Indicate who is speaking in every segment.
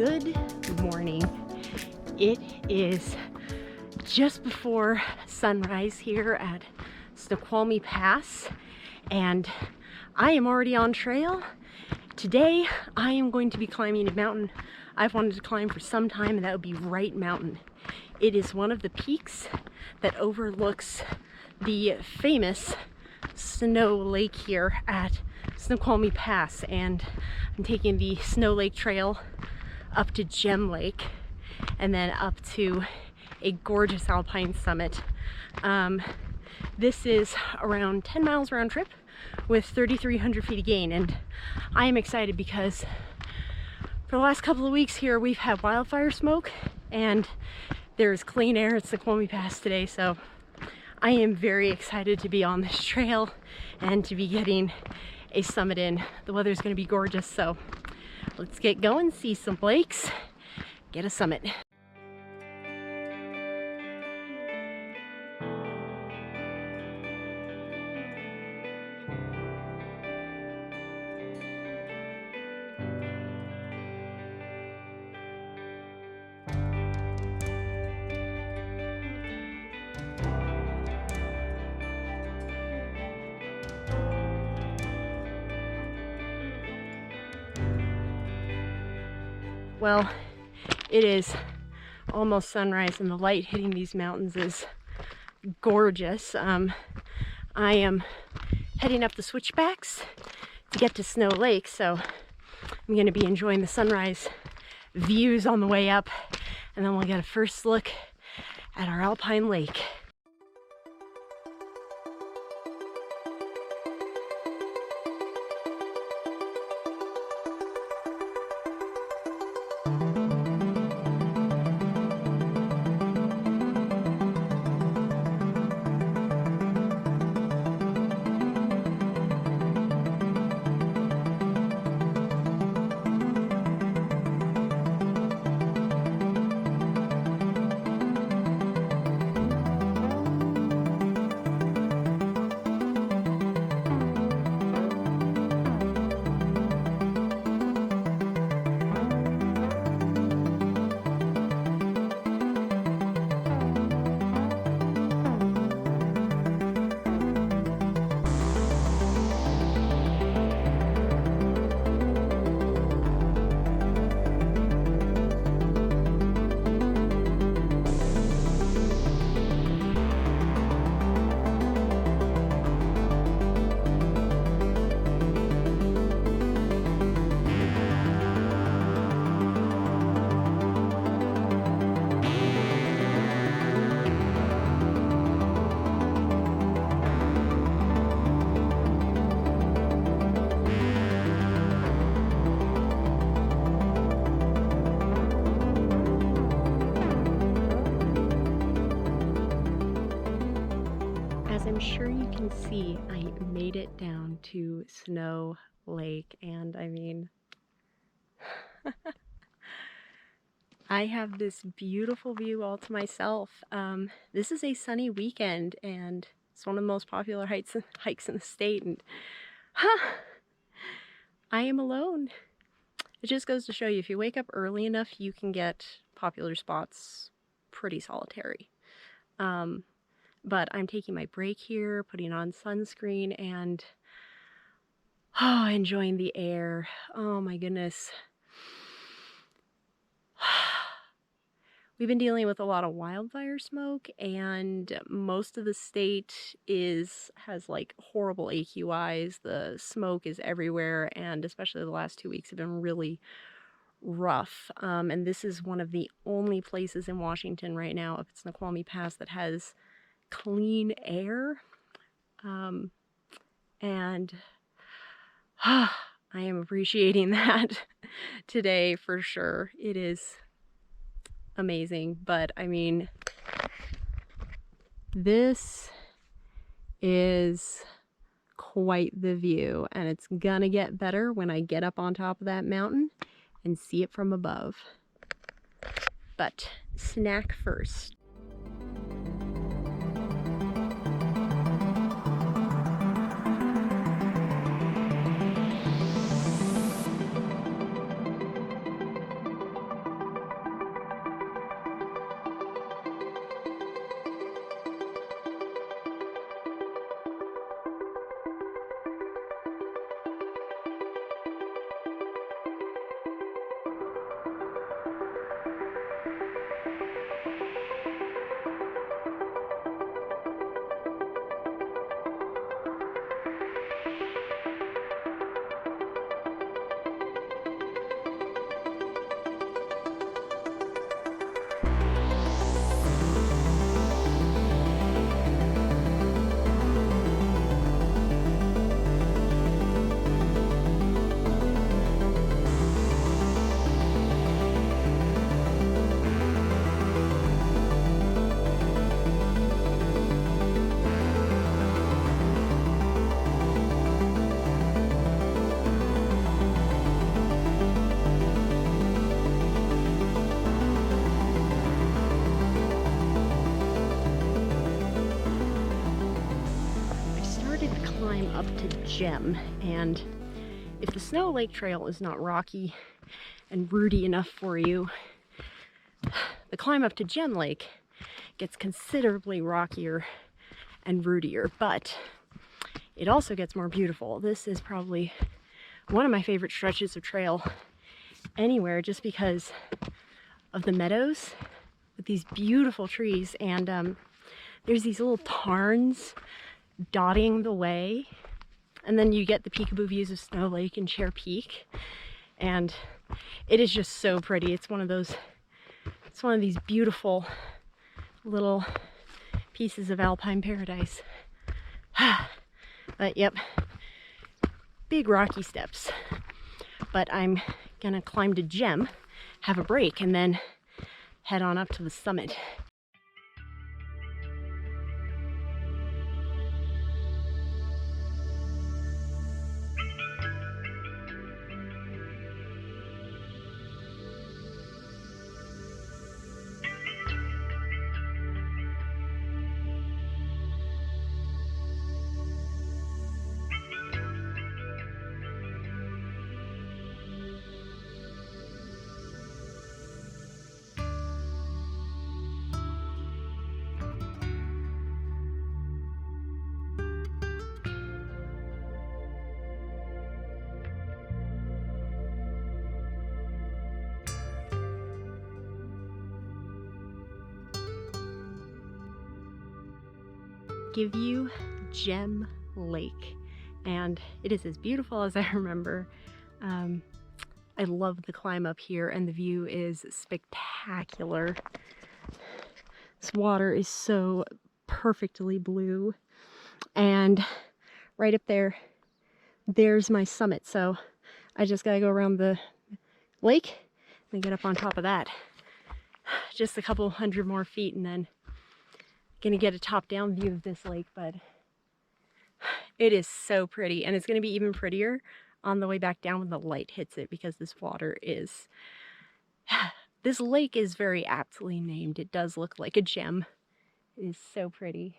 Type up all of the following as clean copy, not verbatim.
Speaker 1: Good morning. It is just before sunrise here at Snoqualmie Pass, and I am already on trail. Today I am going to be climbing a mountain I've wanted to climb for some time, and that would be Wright Mountain. It is one of the peaks that overlooks the famous Snow Lake here at Snoqualmie Pass, and I'm taking the Snow Lake Trail up to Gem Lake and then up to a gorgeous alpine summit. This is around 10 miles round trip with 3,300 feet of gain, and I am excited because for the last couple of weeks here we've had wildfire smoke and there's clean air at Snoqualmie Pass today, so I am very excited to be on this trail and to be getting a summit in. The weather's going to be gorgeous, so let's get going, see some lakes, get a summit. Well, it is almost sunrise and the light hitting these mountains is gorgeous. I am heading up the switchbacks to get to Snow Lake, so I'm going to be enjoying the sunrise views on the way up, and then we'll get a first look at our alpine lake. I'm sure you can see, I made it down to Snow Lake, and I mean, I have this beautiful view all to myself. This is a sunny weekend, and it's one of the most popular hikes in the state, and I am alone. It just goes to show you, if you wake up early enough, you can get popular spots pretty solitary. But I'm taking my break here, putting on sunscreen, and enjoying the air. Oh my goodness. We've been dealing with a lot of wildfire smoke, and most of the state has like horrible AQIs. The smoke is everywhere, and especially the last 2 weeks have been really rough. And this is one of the only places in Washington right now, up at Snoqualmie Pass, that has clean air, and I am appreciating that today for sure. It is amazing, but I mean, this is quite the view, and it's gonna get better when I get up on top of that mountain and see it from above. But snack first. climb up to Gem, and if the Snow Lake Trail is not rocky and rooty enough for you, the climb up to Gem Lake gets considerably rockier and rootier, but it also gets more beautiful. This is probably one of my favorite stretches of trail anywhere, just because of the meadows with these beautiful trees, and there's these little tarns dotting the way, and then you get the peekaboo views of Snow Lake and Chair Peak, and it is just so pretty. It's one of these beautiful little pieces of alpine paradise. But yep, big rocky steps. But I'm gonna climb to Gem, have a break, and then head on up to the summit. Give you Gem Lake, and it is as beautiful as I remember. I love the climb up here, and the view is spectacular. This water is so perfectly blue, and right up there, there's my summit. So I just gotta go around the lake and get up on top of that. Just a couple hundred more feet, and then gonna get a top-down view of this lake. But it is so pretty, and it's gonna be even prettier on the way back down when the light hits it, because this water is this lake is very aptly named. It does look like a gem. It is so pretty.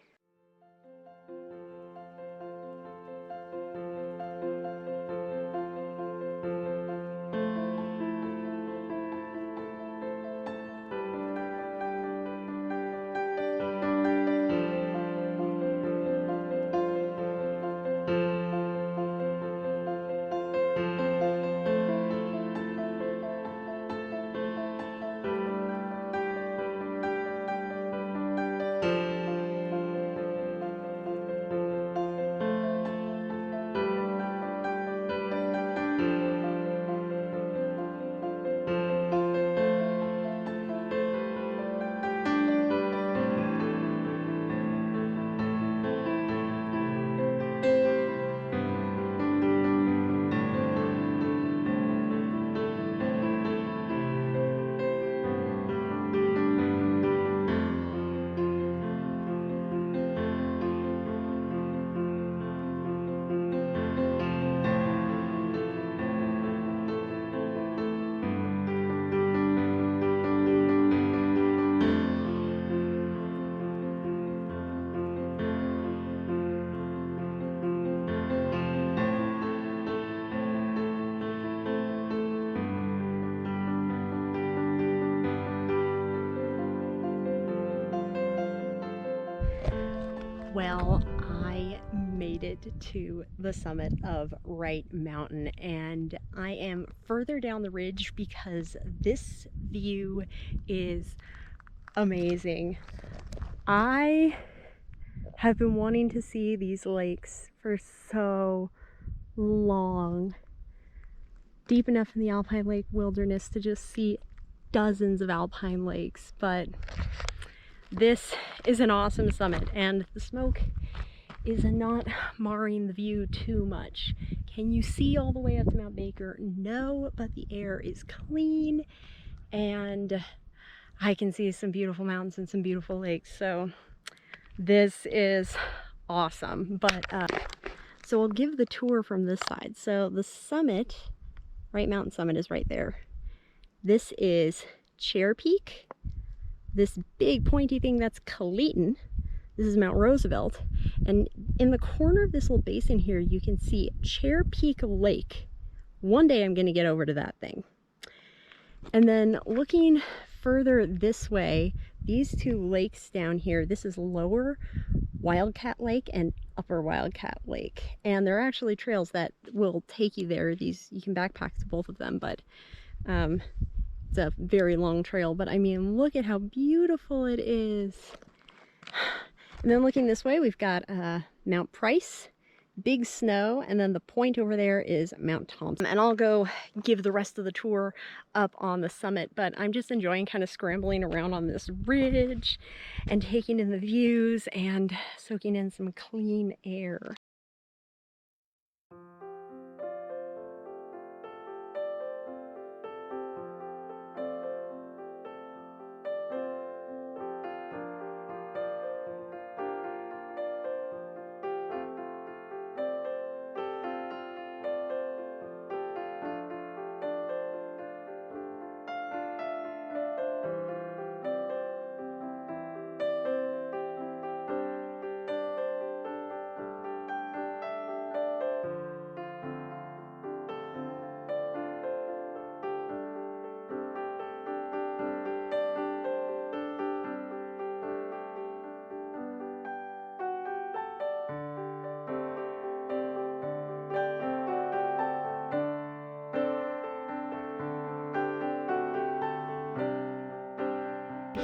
Speaker 1: Well, I made it to the summit of Wright Mountain, and I am further down the ridge because this view is amazing. I have been wanting to see these lakes for so long. Deep enough in the alpine lake wilderness to just see dozens of alpine lakes, but this is an awesome summit, and the smoke is not marring the view too much. Can you see all the way up to Mount Baker? No, but the air is clean, and I can see some beautiful mountains and some beautiful lakes, so this is awesome. But so I'll give the tour from this side. So the summit, Wright Mountain summit, is right there. This is Chair Peak. This big pointy thing, that's Kaliton. This is Mount Roosevelt. And in the corner of this little basin here, you can see Chair Peak Lake. One day I'm gonna get over to that thing. And then looking further this way, these two lakes down here, this is Lower Wildcat Lake and Upper Wildcat Lake. And there are actually trails that will take you there. You can backpack to both of them, but it's a very long trail. But I mean, look at how beautiful it is. And then looking this way, we've got Mount Price, Big Snow, and then the point over there is Mount Thompson. And I'll go give the rest of the tour up on the summit, but I'm just enjoying kind of scrambling around on this ridge and taking in the views and soaking in some clean air.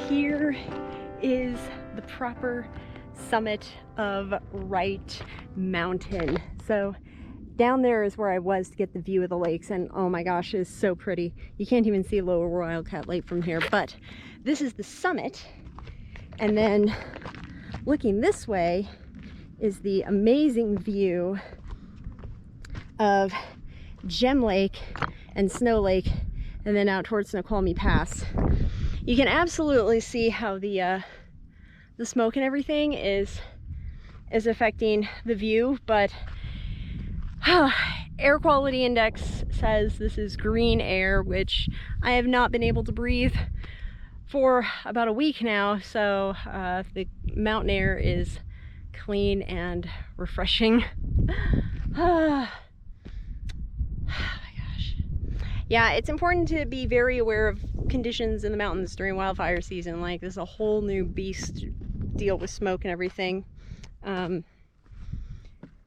Speaker 1: Here is the proper summit of Wright Mountain. So down there is where I was to get the view of the lakes, and oh my gosh, it is so pretty. You can't even see Lower Wildcat Lake from here, but this is the summit. And then looking this way is the amazing view of Gem Lake and Snow Lake, and then out towards Snoqualmie Pass. You can absolutely see how the smoke and everything is affecting the view, but air quality index says this is green air, which I have not been able to breathe for about a week now. So the mountain air is clean and refreshing. Yeah, it's important to be very aware of conditions in the mountains during wildfire season. Like, this is a whole new beast to deal with smoke and everything. And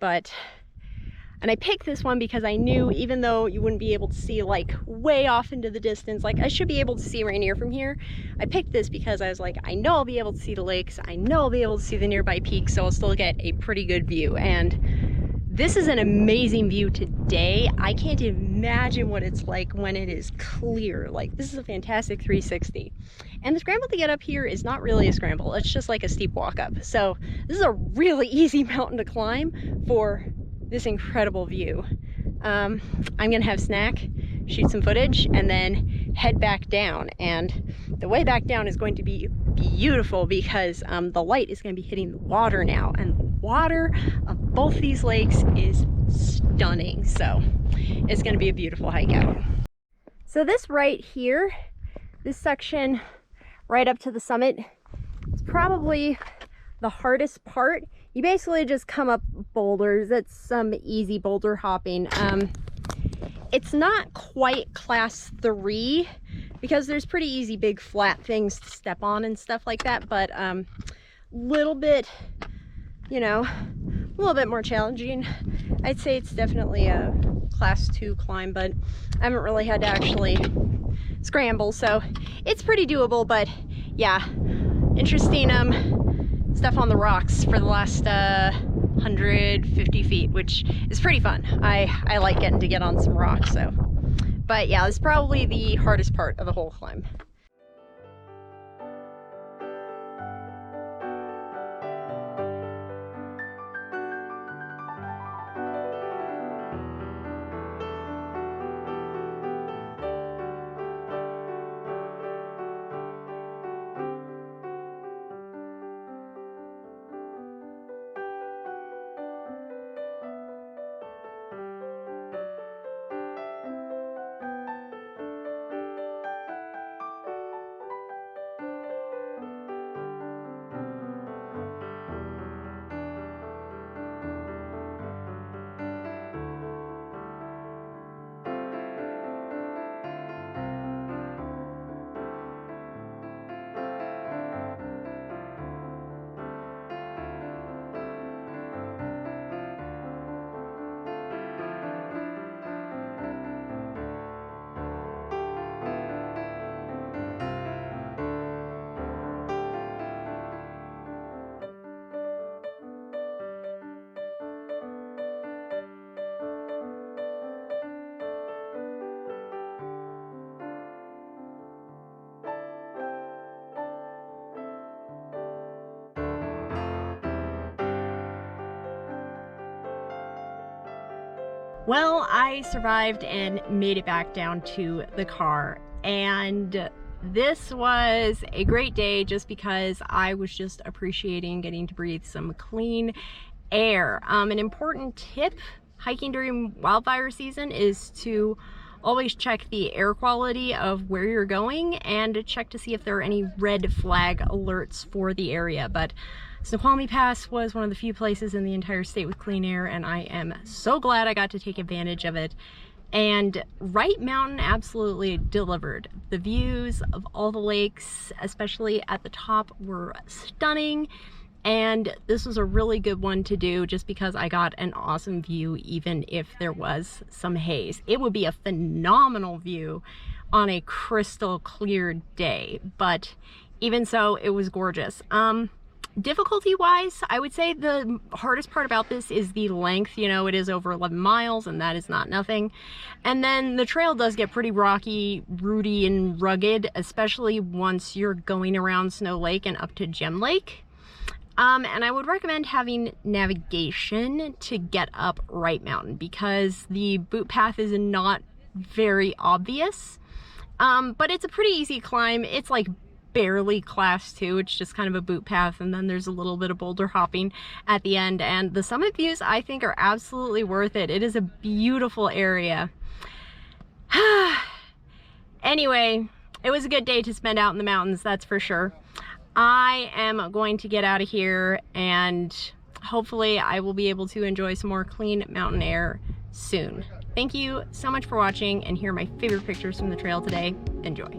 Speaker 1: I picked this one because I knew, even though you wouldn't be able to see like way off into the distance, like I should be able to see Rainier from here. I picked this because I was like, I know I'll be able to see the lakes. I know I'll be able to see the nearby peaks, so I'll still get a pretty good view. And this is an amazing view today. I can't imagine what it's like when it is clear. Like, this is a fantastic 360. And the scramble to get up here is not really a scramble. It's just like a steep walk up. So this is a really easy mountain to climb for this incredible view. I'm gonna have a snack, shoot some footage, and then head back down. And the way back down is going to be beautiful because the light is going to be hitting the water now, and the water of both these lakes is stunning. So it's going to be a beautiful hike out. So this right here, this section right up to the summit, is probably the hardest part. You basically just come up boulders. It's some easy boulder hopping. It's not quite class 3 because there's pretty easy big flat things to step on and stuff like that, but little bit, you know, a little bit more challenging. I'd say it's definitely a class 2 climb, but I haven't really had to actually scramble, so it's pretty doable. But yeah, interesting stuff on the rocks for the last 150 feet, which is pretty fun. I like getting to get on some rocks. So, but yeah, it's probably the hardest part of the whole climb. Well, I survived and made it back down to the car, and this was a great day just because I was just appreciating getting to breathe some clean air. An important tip hiking during wildfire season is to always check the air quality of where you're going and check to see if there are any red flag alerts for the area. But Snoqualmie Pass was one of the few places in the entire state with clean air, and I am so glad I got to take advantage of it. And Wright Mountain absolutely delivered. The views of all the lakes, especially at the top, were stunning. And this was a really good one to do just because I got an awesome view even if there was some haze. It would be a phenomenal view on a crystal clear day, but even so, it was gorgeous. Difficulty wise, I would say the hardest part about this is the length. You know, it is over 11 miles and that is not nothing. And then the trail does get pretty rocky, rooty, and rugged, especially once you're going around Snow Lake and up to Gem Lake. And I would recommend having navigation to get up Wright Mountain because the boot path is not very obvious, but it's a pretty easy climb. It's like barely class 2. It's just kind of a boot path, and then there's a little bit of boulder hopping at the end, and the summit views I think are absolutely worth it. It is a beautiful area. Anyway, it was a good day to spend out in the mountains, that's for sure. I am going to get out of here, and hopefully I will be able to enjoy some more clean mountain air soon. Thank you so much for watching, and here are my favorite pictures from the trail today. Enjoy.